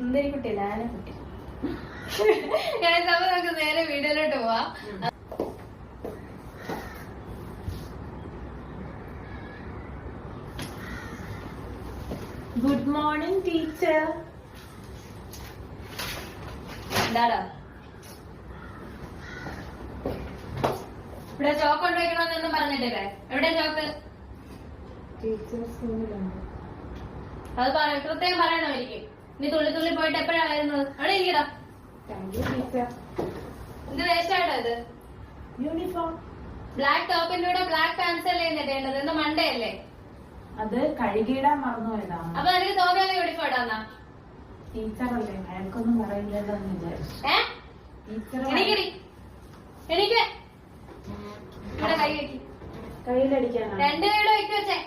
സുന്ദരി കുട്ടിയല്ല, ആനക്കുട്ടി. നമുക്ക് നേരെ വീഡിയോയിലോട്ട് പോവാം. Good morning teacher. എന്താടാ ഇവിടെ ചോക്ക് കൊണ്ടുവയ്ക്കണമെന്നൊന്നും പറഞ്ഞിട്ടില്ലേ? എവിടെ ചോക്ക്? അത് കൃത്യം പറയണം എനിക്ക്. നീ തുള്ളി തുള്ളി പോയിട്ട് എപ്പോഴാ വരുന്നത്? അവിടെ ഇരിക്കടാ. ഇത് വേസ്റ്റ് ആയിട്ടോ ഇത്? യൂണിഫോം. ബ്ലാക്ക് ടോപ്പിന്റെ കൂടെ ബ്ലാക്ക് പാൻസ് അല്ലേ ഇടേണ്ടത്? ഇന്ന് മൺഡേ അല്ലേ? അത് കഴുകിയിടാൻ മറന്നുപോയതാണ്. അപ്പൊ എനിക്ക് തോന്നിയാലേ യൂണിഫോം ഇടാന്നാ? ടീച്ചറല്ലേ, അയാൾക്കൊന്നും പറയില്ലല്ലോ എന്ന് വിചാരിച്ചു. എനിക്ക് കൈ വെക്കി. കയ്യിലടിക്കാനാണ്. രണ്ട് വീട് വെക്കി വെച്ചേ.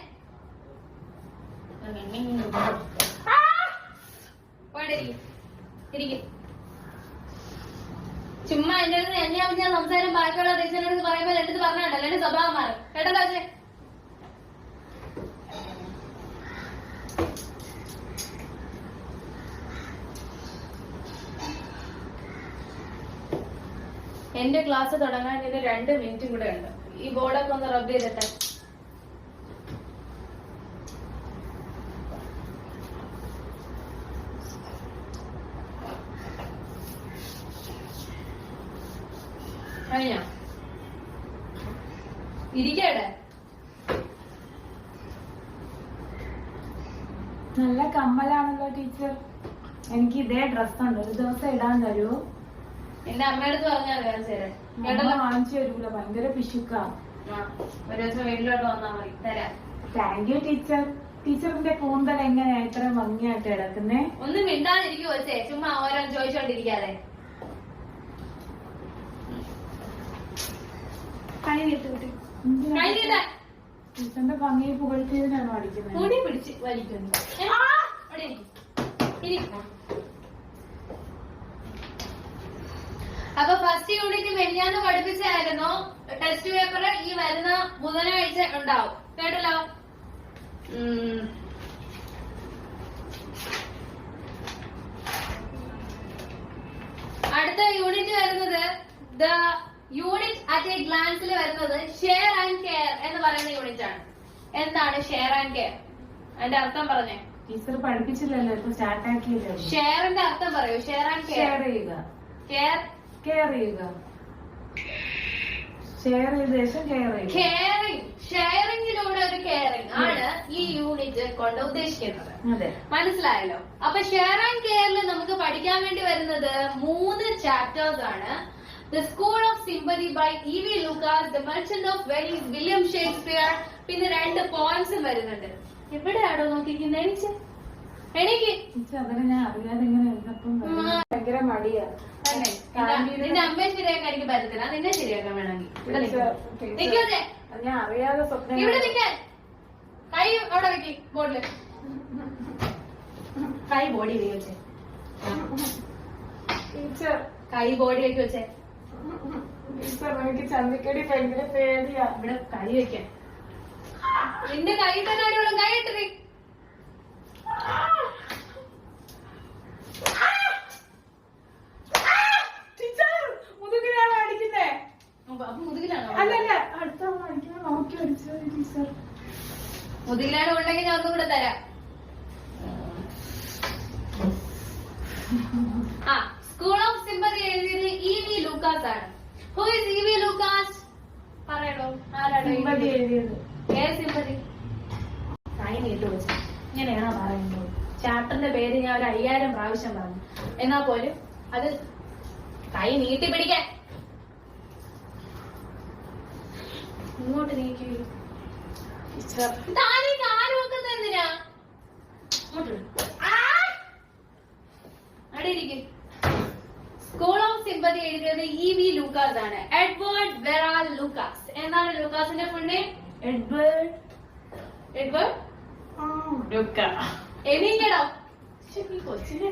ചുമ്മാ എന്റെ അടുത്ത് ഞാൻ സംസാരം ബാക്കിയുള്ള ടീച്ചറിന്റെ അടുത്ത് പറയുമ്പോ എന്റെ അടുത്ത് പറഞ്ഞുണ്ടല്ലോ എന്റെ സ്വഭാവം മാറും കേട്ടോ. കാശേ എന്റെ ക്ലാസ് തുടങ്ങാൻ ഇത് 2 മിനിറ്റും കൂടെ ഉണ്ട്. ഈ ബോർഡൊക്കെ ഒന്ന് റബ്ബ് ചെയ്തിട്ടെ. കഴിഞ്ഞോ? ഇരിക്കട്ടെ. നല്ല കമ്മലാണല്ലോ ടീച്ചർ. എനിക്ക് ഇതേ ഡ്രസ്സുണ്ട്, ഒരു ദിവസം ഇടാൻ തരുമോ? എന്റെ അമ്മയടുത്ത് പറഞ്ഞാൽ വാങ്ങിച്ചു തരൂല, ഭയങ്കര പിശുക്കാ. ഒരു ദിവസം വീട്ടിലോട്ട് വന്നാ മതി, തരാം. Thank you teacher. ടീച്ചറിന്റെ കൂന്തൽ എങ്ങനെയാ ഇത്ര ഭംഗിയായിട്ട് കിടക്കുന്നേ? ഒന്നും മിണ്ടാതിരിക്കുവോ വെച്ചേ, ചുമ്മാ ഓരോ ചോദിച്ചോണ്ടിരിക്കാതെ. ടീച്ചറിന്റെ ഭംഗിയെ പുകഴ്ത്തിയതിനാണോ അടിക്കുന്നത്? മുടി പിടിച്ച് വലിക്കുന്നു. അപ്പൊ ഫസ്റ്റ് യൂണിറ്റ് മെനിഞ്ഞാന്ന് പഠിപ്പിച്ചായിരുന്നു. ടെസ്റ്റ് പേപ്പർ ഈ വരുന്ന ബുധനാഴ്ച ഉണ്ടാവും കേട്ടല്ലോ. അടുത്ത യൂണിറ്റ് വരുന്നത് ദ യൂണിറ്റ് അറ്റ് എ ഗ്ലാൻസിൽ വരുന്നത് ഷെയർ ആൻഡ് കെയർ എന്ന് പറയുന്ന യൂണിറ്റ് ആണ്. എന്താണ് ഷെയർ ആൻഡ് കെയർ? അതിന്റെ അർത്ഥം പറഞ്ഞേ. ടീച്ചർ പഠിപ്പിച്ചില്ലല്ലോ, ഇപ്പൊ സ്റ്റാർട്ട് ആക്കിയില്ല. ഷെയറിന്റെ അർത്ഥം പറയൂ. ഷെയർ ആൻഡ് കെയർ ചെയ്യുക, കെയർ കെയർ ചെയ്യുക, ഷെയർ ചെയ്ത ശേഷം കെയർ ചെയ്യുക. കെയറിംഗ്, ഷെയറിംഗിലൂടെ ഒരു കെയറിംഗ് ആണ് ഈ യൂണിറ്റ് കൊണ്ട് ഉദ്ദേശിക്കുന്നത്. മനസ്സിലായല്ലോ? അപ്പൊ ഷെയർ ആൻഡ് കെയറിൽ നമുക്ക് പഠിക്കാൻ വേണ്ടി വരുന്നത് 3 ചാപ്റ്റേഴ്സ് ആണ്. The School of Sympathy by E.V. Lucas, The Merchant of Venice, William Shakespeare, പിന്നെ 2 പോയിന്റ്സും വരുന്നുണ്ട്. എവിടെയാണോ നോക്കിക്കുന്നത്? എനിക്ക് അതിനെ ഞാൻ അറിയാതെ ഇങ്ങനെ ഭയങ്കര മടിയാ. നിന്റെ അമ്മയെ ശരിയാക്കാൻ എനിക്ക് പറ്റത്തില്ല, നിന്നെ ശരിയാക്കാൻ വേണമെങ്കിൽ ഞാൻ അറിയാതെ സ്വപ്നം. ഇവിടെ നിൽക്കാൻ കൈ അവിടെ വെക്കി. ബോർഡില് കൈ ബോഡിയിലേക്ക് വെച്ചേ. ടീച്ചർ കൈ ബോഡിയിലേക്ക് വെച്ചേ. ടീച്ചർ എനിക്ക് ചന്തിക്കടി ഭയങ്കര പേടിയാ. ഇവിടെ കൈ വെക്കാൻ. നിന്റെ കൈ തന്നെ അടിയുള്ള കൈ ഇട്ട് നീ. മുതുകിലാണ് ഉണ്ടെങ്കിൽ ഞാൻ ഒന്നും കൂടെ തരാം. ആ സ്കൂൾ ഓഫ് സിമ്പതി എഴുതിയത് E.V. ലൂക്കാസ് ആണ്. Who is E.V. ലൂക്കാസ്? പറയണോ? ആരാണ് എഴുതിയത്? സിമ്പതി. കൈ നീട്ട് വെച്ചു. ഇങ്ങനെയാണോ പറയുന്നത്? ചാപ്റ്ററിന്റെ പേര് ഞാൻ ഒരു 5000 പ്രാവശ്യം പറഞ്ഞു. എന്നാ പോലും അത് കൈ നീട്ടി പിടിക്കാൻ. ഇങ്ങോട്ട് നീക്കി. എന്തിനാ അടിയിരിക്കും. സ്കൂൾ ഓഫ് സിമ്പതി എഴുതിയത് E.V. ലൂക്കാസ് ആണ്. Edward Verrall Lucas. എന്താണ് ലൂക്കാസിന്റെ ഫുൾ നെയിം? എഡ്വേർഡ് എനിക്കടോ കൊച്ചിന്റെ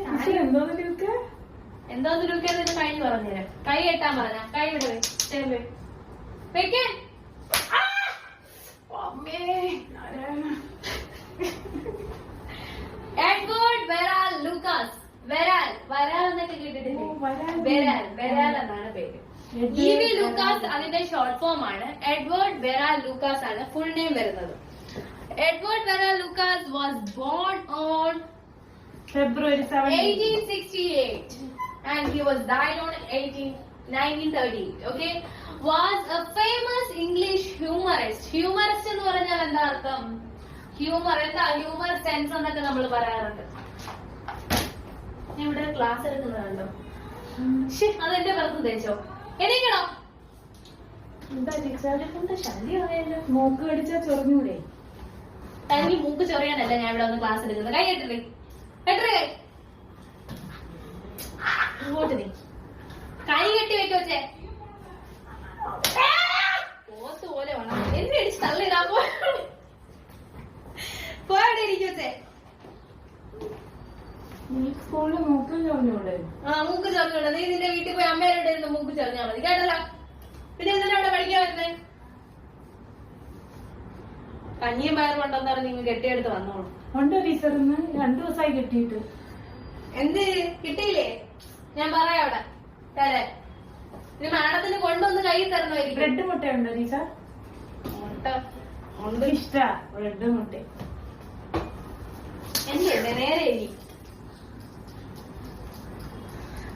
എന്തോന്ന് ലൂക്കാന്ന് കഴിഞ്ഞ് പറഞ്ഞുതരാം. കൈ കെട്ടാൻ പറഞ്ഞ കൈ വിടവേ വെക്കേ. Edward Verrall Lucas. വെറാൽ ബെരാൽ എന്നാണ് പേര്. ഇവി ലൂക്കാസ് അതിന്റെ ഷോർട്ട് ഫോം ആണ്. എഡ്വേർഡ് ബെരാൽ ലൂക്കാസ് ആണ് ഫുൾ നെയിം വരുന്നത്. Edward Verrall Lucas was born on February 1868 and he was died on 1930. Okay, was a famous English humorist. Humorist എന്ന് പറഞ്ഞാൽ എന്താ അർത്ഥം? ഹ്യൂമർ എന്താ? ഹ്യൂമർ സെൻസ് എന്നൊക്കെ നമ്മൾ പറയാറുണ്ട്. ഇവിടെ ക്ലാസ് എടുക്കുന്നുണ്ടോ? അതെന്റെ പുറത്ത് തേച്ചോ? എണീക്കണോ? എന്താ ടീച്ചർ ശല്യമായല്ലോ. മൂക്ക് കടിച്ചാ ചൊറിഞ്ഞൂടെ? എനിക്ക് മൂക്ക് ചൊറിയാനല്ല ഞാൻ ഇവിടെ വന്ന് ക്ലാസ് എടുക്കുന്നത്. കൈ കെട്ടില്ലേ? കെട്ടേ ഇങ്ങോട്ട് നീ കൈ കെട്ടി വെക്കോച്ചേ. പോത്ത് പോലെ വേണം. എന്നെ അടിച്ച് തള്ളിടാ. പോയവിടെ ഇരിക്കോച്ചേ. സ്കൂളിൽ മൂക്ക് ചൊറിഞ്ഞൂടെ? മൂക്ക് ചൊറിഞ്ഞൂടെ? നീ നിന്റെ വീട്ടിൽ പോയി അമ്മേരോട് ഇരുന്ന് മൂക്ക് ചൊറിഞ്ഞാൽ മതി കേട്ടല്ലോ. പിന്നെ എന്തിനാ അവിടെ പഠിക്കാൻ വരുന്നേ? കഞ്ഞിയും പയറും കൊണ്ടുവന്നാലും നിങ്ങൾ കെട്ടിയെടുത്ത് വന്നോളൂ. ഉണ്ട് ടീച്ചർ, 2 ദിവസമായി കിട്ടിയിട്ട്. എന്ത് കിട്ടിയില്ലേ? ഞാൻ പറയാം അവിടെ തരാൻ. ഇനി മാഡത്തിന് കൊണ്ടൊന്ന് കൈ തരണമായിരിക്കും. Bread മുട്ടയുണ്ടോ teacher? മുട്ട ഉണ്ട്. ഇഷ്ടാ ബ്രെഡ് മുട്ട. എന്റെ നേരെ ഇനി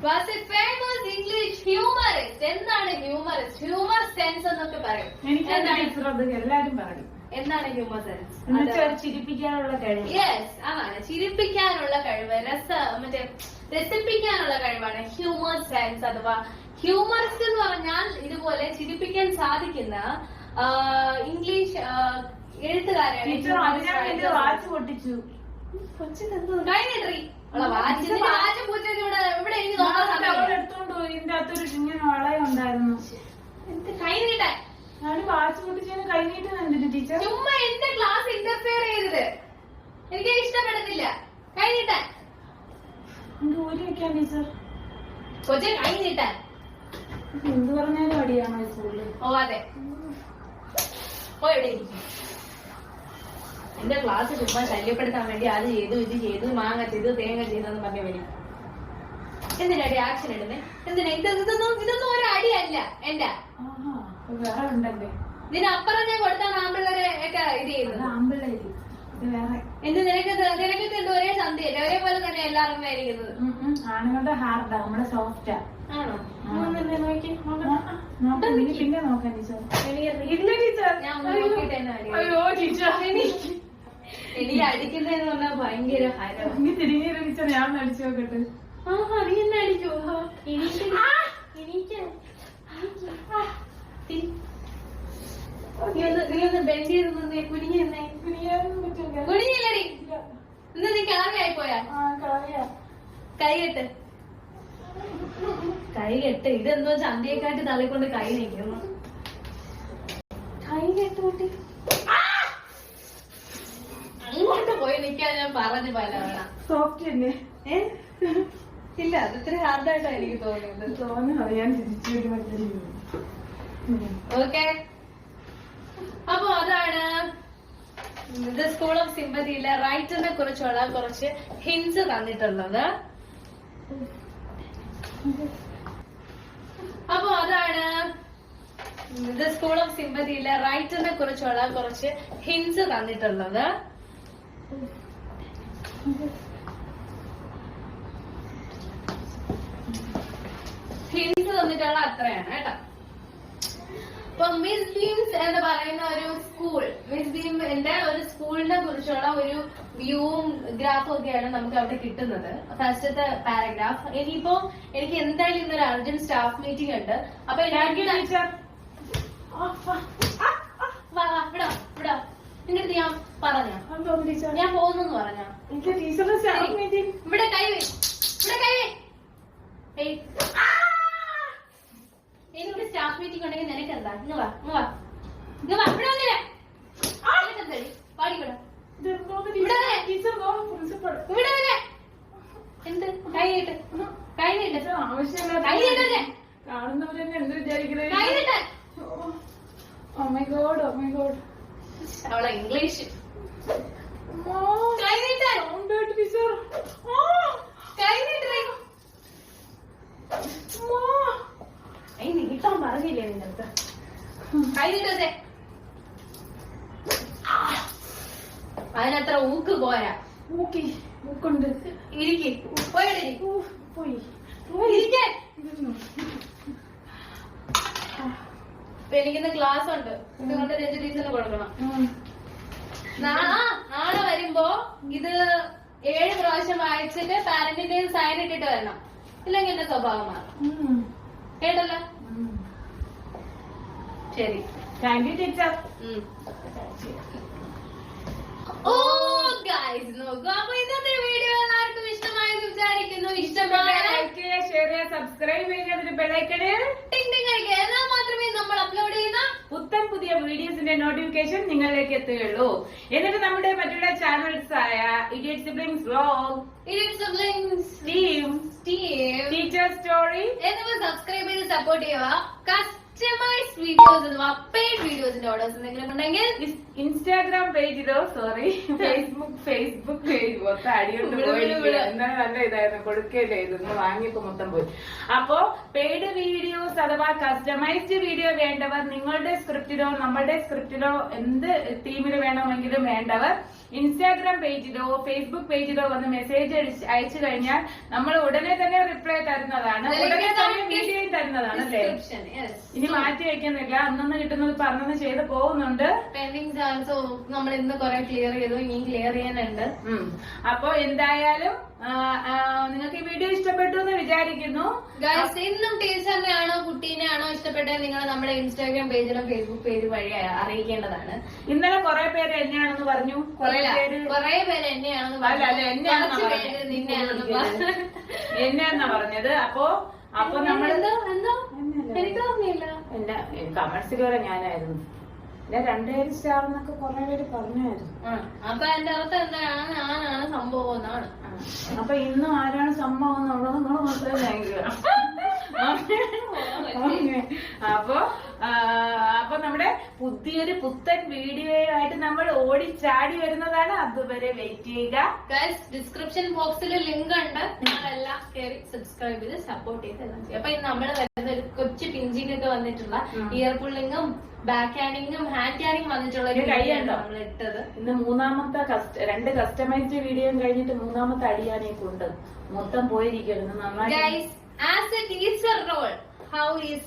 was a famous English humorist. എന്താണ് ഹ്യൂമറിസ്റ്റ്? ഹ്യൂമർ സെൻസ് എന്നൊക്കെ പറയും. എനിക്കെന്താ ടീച്ചർ അത് എല്ലാരും പറയും. എന്താണ് ഹ്യൂമർ സെൻസ്? ചിരിപ്പിക്കാനുള്ള കഴിവ്. യെസ്, അതാണ് ചിരിപ്പിക്കാനുള്ള കഴിവ്. മറ്റേ രസിപ്പിക്കാനുള്ള കഴിവാണ് ഹ്യൂമർ സെൻസ് അഥവാ ഹ്യൂമറിസ്റ്റ് എന്ന് പറഞ്ഞാൽ ഇതുപോലെ ചിരിപ്പിക്കാൻ സാധിക്കുന്ന ഇംഗ്ലീഷ് എഴുത്തുകാരാണ്. വാച്ച് പൊട്ടിച്ചു. കഴിഞ്ഞിട്ടറി വാച്ച് പൂച്ചൊക്കെ ഇവിടെ എനിക്ക് നോക്കാൻ സമയം എടുത്തോണ്ട് പോയി. ഇതിന്റെ അകത്തൊരു ഇങ്ങനെ വളയുണ്ടായിരുന്നു. കൈ നീട്ടാൻ ഞാൻ വാച്ച് പൊട്ടിച്ചതിന് കൈ നീട്ടുന്നുണ്ട് ടീച്ചർ. ചുമ്മാ എന്റെ ക്ലാസ് ഇന്റർഫിയർ ചെയ്തത് എനിക്ക് ഇഷ്ടപ്പെടുന്നില്ല. കൈ നീട്ടാൻ ഊരി വെക്കാൻ ടീച്ചർ. കൊച്ചെ കൈ നീട്ടാൻ എന്ത് പറഞ്ഞാലും അടിയാണോ സ്കൂളിൽ? ഓ അതെ. ഓ എവിടെ ഇരിക്കും? എന്റെ ക്ലാസ് ചുമ്മാ ശല്യപ്പെടുത്താൻ വേണ്ടി അത് ചെയ്തു ഇത് ചെയ്തു മാങ്ങ ചെയ്തു തേങ്ങ ചെയ്തെന്ന് പറഞ്ഞ വരും. എന്തിനടി ആക്ഷൻ ഇടുന്നേ? എന്തിനാ? ഇതൊന്നും ഒരു അടിയല്ല എന്റെ. വേറെ ഉണ്ടല്ലേ? ഇതിനപ്പുറം ഞാൻ കൊടുത്താണ് ആമ്പിള്ളേരെ ഒക്കെ ഇത് ചെയ്യുന്നത്. ആമ്പിള്ളേര് ഇത് വേറെ. എന്ത് നിനക്കൊക്കെ ഉണ്ട് ഒരേ സന്ധ്യയല്ലേ? ഒരേപോലെ തന്നെ എല്ലാവർക്കും ആയിരിക്കുന്നത്. ആണുങ്ങളുടെ ഹാർഡാ, നമ്മുടെ സോഫ്റ്റാ. ആണോ? പിന്നെ നോക്കാൻ ടീച്ചർ. ഞാൻ നോക്കിട്ട് തന്നെ എനിക്ക് അടിക്കുന്നതെന്ന് പറഞ്ഞാൽ ഭയങ്കര ഹരം. തിരിഞ്ഞ ടീച്ചർ ഞാൻ അടിച്ചു നോക്കട്ടെ. നീ എന്നെ അടിച്ചോ? നീ ഒന്ന് ബെൻഡ് ചെയ്ത് നിന്നേ. കുനിഞ്ഞിരുന്നേ. കുനിഞ്ഞില്ലടി. ഇന്ന് നീ കളറിയായി പോയാ? കൈകെട്ട് കൈകെട്ട്. ഇതെന്തോ ചന്തയെക്കാട്ടി തള്ളിക്കൊണ്ട് കൈ നിൽക്കുന്നു. കൈകെട്ട് കൂട്ടി അങ്ങോട്ട് പോയി നിൽക്കാൻ ഞാൻ പറഞ്ഞു പലവണ. സോഫ്റ്റ് തന്നെ. ഇല്ല, അത് ഇത്ര ഹാർഡായിട്ടാണ് എനിക്ക് തോന്നുന്നത്. ഞാൻ തിരിച്ചു. ഓക്കെ, അപ്പൊ അതാണ് ദ സ്കൂൾ ഓഫ് സിമ്പതിയിലെ റൈറ്ററിനെ കുറിച്ചുള്ള കുറച്ച് ഹിന്റ്സ് തന്നിട്ടുള്ളത്. അപ്പൊ അതാണ് ദ സ്കൂൾ ഓഫ് സിമ്പതിയിലെ റൈറ്ററിനെ കുറിച്ചുള്ള കുറച്ച് ഹിന്റ്സ് തന്നിട്ടുള്ളത്. ഹിന്റ്സ് തന്നിട്ടുള്ള അത്രയാണ് കേട്ടോ. ഇപ്പൊ മിസ് ബീംസ് എന്ന് പറയുന്ന ഒരു സ്കൂൾ, മിസ് ബീമിന്റെ ഒരു സ്കൂളിനെ കുറിച്ചുള്ള ഒരു വ്യൂവും ഗ്രാഫും ഒക്കെയാണ് നമുക്ക് അവിടെ കിട്ടുന്നത്. ഫസ്റ്റത്തെ പാരഗ്രാഫ്. ഇനിയിപ്പോ എനിക്ക് എന്തായാലും ഇന്നൊരു അർജന്റ് സ്റ്റാഫ് മീറ്റിംഗ് ഉണ്ട്. അപ്പൊ നിന്റെ അടുത്ത് ഞാൻ പറഞ്ഞോ? ഞാൻ പോകുന്നു പറഞ്ഞോ? ഇവിടെ കൈ എനിക്കിവിടെ സ്റ്റാഫ് മീറ്റിംഗ് ഉണ്ടെങ്കിൽ നിനക്ക് എന്താ? ഇങ്ങ് വാ ഇവിടെ വന്നില്ലേ? പാടിക്കൂടാ ഇവിടെ വരെ. എന്ത് കൈയിട്ട് കാണുന്നവരെന്നെ എന്ത് വിചാരിക്കുന്നത്? കൈയിട്ട് Oh my god, oh my god. അവളെ ഇംഗ്ലീഷ് കഴിഞ്ഞിട്ട് വെച്ചേ. അതിനത്ര ഊക്ക് പോരാ. ഊക്കുണ്ട്. ഇരിക്ക്. പോയി പോയി ഇരിക്കേ. ഇപ്പൊ എനിക്കിന്ന് ക്ലാസ് ഉണ്ട്. ഇതുകൊണ്ട് രഞ്ജു ടീച്ചറിന് കൊടുക്കണം. നാളെ വരുമ്പോ ഇത് 7 പ്രാവശ്യം വായിച്ചിട്ട് പാരന്റിന്റെ സൈൻ ഇട്ടിട്ട് വരണം. ഇല്ലെങ്കിൽ എന്റെ സ്വഭാവം മാറും. കേട്ടല്ലോ? ശരി. Thank you teacher. ഓ ഗൈസ് നോക്കൂ. അപ്പൊ ഇന്നത്തെ വീഡിയോ എല്ലാവർക്കും ഇഷ്ടമായെന്ന് വിചാരിക്കുന്നു. ഇഷ്ടമായ ലൈക്ക് ചെയ്യുക, ഷെയർ ചെയ്യുക, സബ്സ്ക്രൈബ് ചെയ്യുക, അതിന് ബെല്ലൈക്കണ് ടിങ് ടിങ് അടിക്കുക. എന്നാൽ മാത്രമേ നമ്മൾ അപ്ലോഡ് ചെയ്യുന്ന പുത്തൻ പുതിയ വീഡിയോസിന്റെ നോട്ടിഫിക്കേഷൻ നിങ്ങളിലേക്ക് എത്തുകയുള്ളൂ. എന്നിട്ട് നമ്മുടെ മറ്റുള്ള ചാനൽസ് ആയ idiot siblings vlog, idiot siblings team, teacher story എന്നിവ സബ്സ്ക്രൈബ് ചെയ്ത് സപ്പോർട്ട് ചെയ്യുക. കസ്റ്റമൈസ്ഡ് വീഡിയോസ് അഥവാ പെയ്ഡ് വീഡിയോസിന്റെ ഓർഡേഴ്സ് എന്തെങ്കിലും ഉണ്ടെങ്കിൽ ഇൻസ്റ്റാഗ്രാം പേജിലോ ഫേസ്ബുക്ക് പേജ് മൊത്തം അടിയുണ്ട് പോയിരിക്കുക. എന്താണ് നല്ല ഇതായിരുന്നു, കൊടുക്കല്ലേ ഇതൊന്ന് വാങ്ങിയപ്പോ മൊത്തം പോയി. അപ്പോ പെയ്ഡ് വീഡിയോസ് അഥവാ കസ്റ്റമൈസ്ഡ് വീഡിയോ വേണ്ടവർ നിങ്ങളുടെ സ്ക്രിപ്റ്റിലോ നമ്മുടെ സ്ക്രിപ്റ്റിലോ എന്ത് തീമിൽ വേണമെങ്കിലും വേണ്ടവർ ഇൻസ്റ്റാഗ്രാം പേജിലോ ഫേസ്ബുക്ക് പേജിലോ വന്ന് മെസ്സേജ് അയച്ചു കഴിഞ്ഞാൽ നമ്മൾ ഉടനെ തന്നെ റിപ്ലൈ തരുന്നതാണ്, ഉടനെ തന്നെ വീഡിയോ തരുന്നതാണ് അല്ലേ. ഇനി മാറ്റി വയ്ക്കുന്നില്ല. അന്നന്ന് കിട്ടുന്നത് പറഞ്ഞത് ചെയ്ത് പോകുന്നുണ്ട്. പെൻഡിങ് ആൾസോ നമ്മൾ ഇന്ന് കുറെ ക്ലിയർ ചെയ്തു, ഇനിയും ക്ലിയർ ചെയ്യാനുണ്ട്. അപ്പൊ എന്തായാലും നിങ്ങൾക്ക് ഈ വീഡിയോ ഇഷ്ടപ്പെട്ടു എന്ന് വിചാരിക്കുന്നു. ഗൈസ്, ഇന്നും ടീച്ചറിനെ ആണോ കുട്ടീനെ ആണോ ഇഷ്ടപ്പെട്ടത് നിങ്ങൾ നമ്മുടെ ഇൻസ്റ്റാഗ്രാം പേജിലും ഫേസ്ബുക്ക് പേജ് വഴി അറിയിക്കേണ്ടതാണ്. ഇന്നലെ കുറെ പേര് എന്നെയാണെന്ന് പറഞ്ഞു, കുറെ പേര് എന്നെയാണെന്ന് എന്നെയാണെന്നാ പറഞ്ഞത്. അപ്പൊ നമ്മൾ എനിക്ക് ഓർമ്മയില്ല. എന്നെ കമന്റ്സിൽ വരെ ഞാനായിരുന്നു. പിന്നെ 2000 സ്റ്റാർ എന്നൊക്കെ കുറെ പേര് പറഞ്ഞായിരുന്നു. അപ്പൊ എന്റെ അർത്ഥം എന്താണ്, ഞാനാണ് സംഭവം എന്നാണ്. അപ്പൊ ഇന്നും ആരാണ് സംഭവം എന്നുള്ളത് നിങ്ങൾ മനസ്സിലാക്കുക. അപ്പൊ നമ്മുടെ പുതിയൊരു പുത്തൻ വീഡിയോയായിട്ട് നമ്മൾ ഓടിച്ചാടി വരുന്നതാണ്. അതുവരെ വെയിറ്റ് ചെയ്യുക. ഡിസ്ക്രിപ്ഷൻ ബോക്സിൽ ലിങ്ക് ഉണ്ട്, നിങ്ങളെല്ലാം കയറി സബ്സ്ക്രൈബ് ചെയ്ത് സപ്പോർട്ട് ചെയ്ത് എല്ലാം ചെയ്യും. അപ്പൊ നമ്മള് വരുന്ന ഒരു കൊച്ചു പിഞ്ചിങ് ഒക്കെ വന്നിട്ടുള്ള ഇയർ പുള്ളിങ്ങും ബാക്ക് ഹാൻഡിങ്ങും ഹാൻഡ് ഹാൻഡിങ് വന്നിട്ടുള്ള ഒരു കൈയുണ്ടോ നമ്മൾ ഇട്ടത്. ഇന്ന് മൂന്നാമത്തെ 2 കസ്റ്റമൈസ്ഡ് വീഡിയോയും കഴിഞ്ഞിട്ട് മൂന്നാമത്തെ അടിയാണ് ഈ കൊണ്ട് മൊത്തം പോയിരിക്കുന്നത്. നന്നായി. Guys, as a teacher role, how is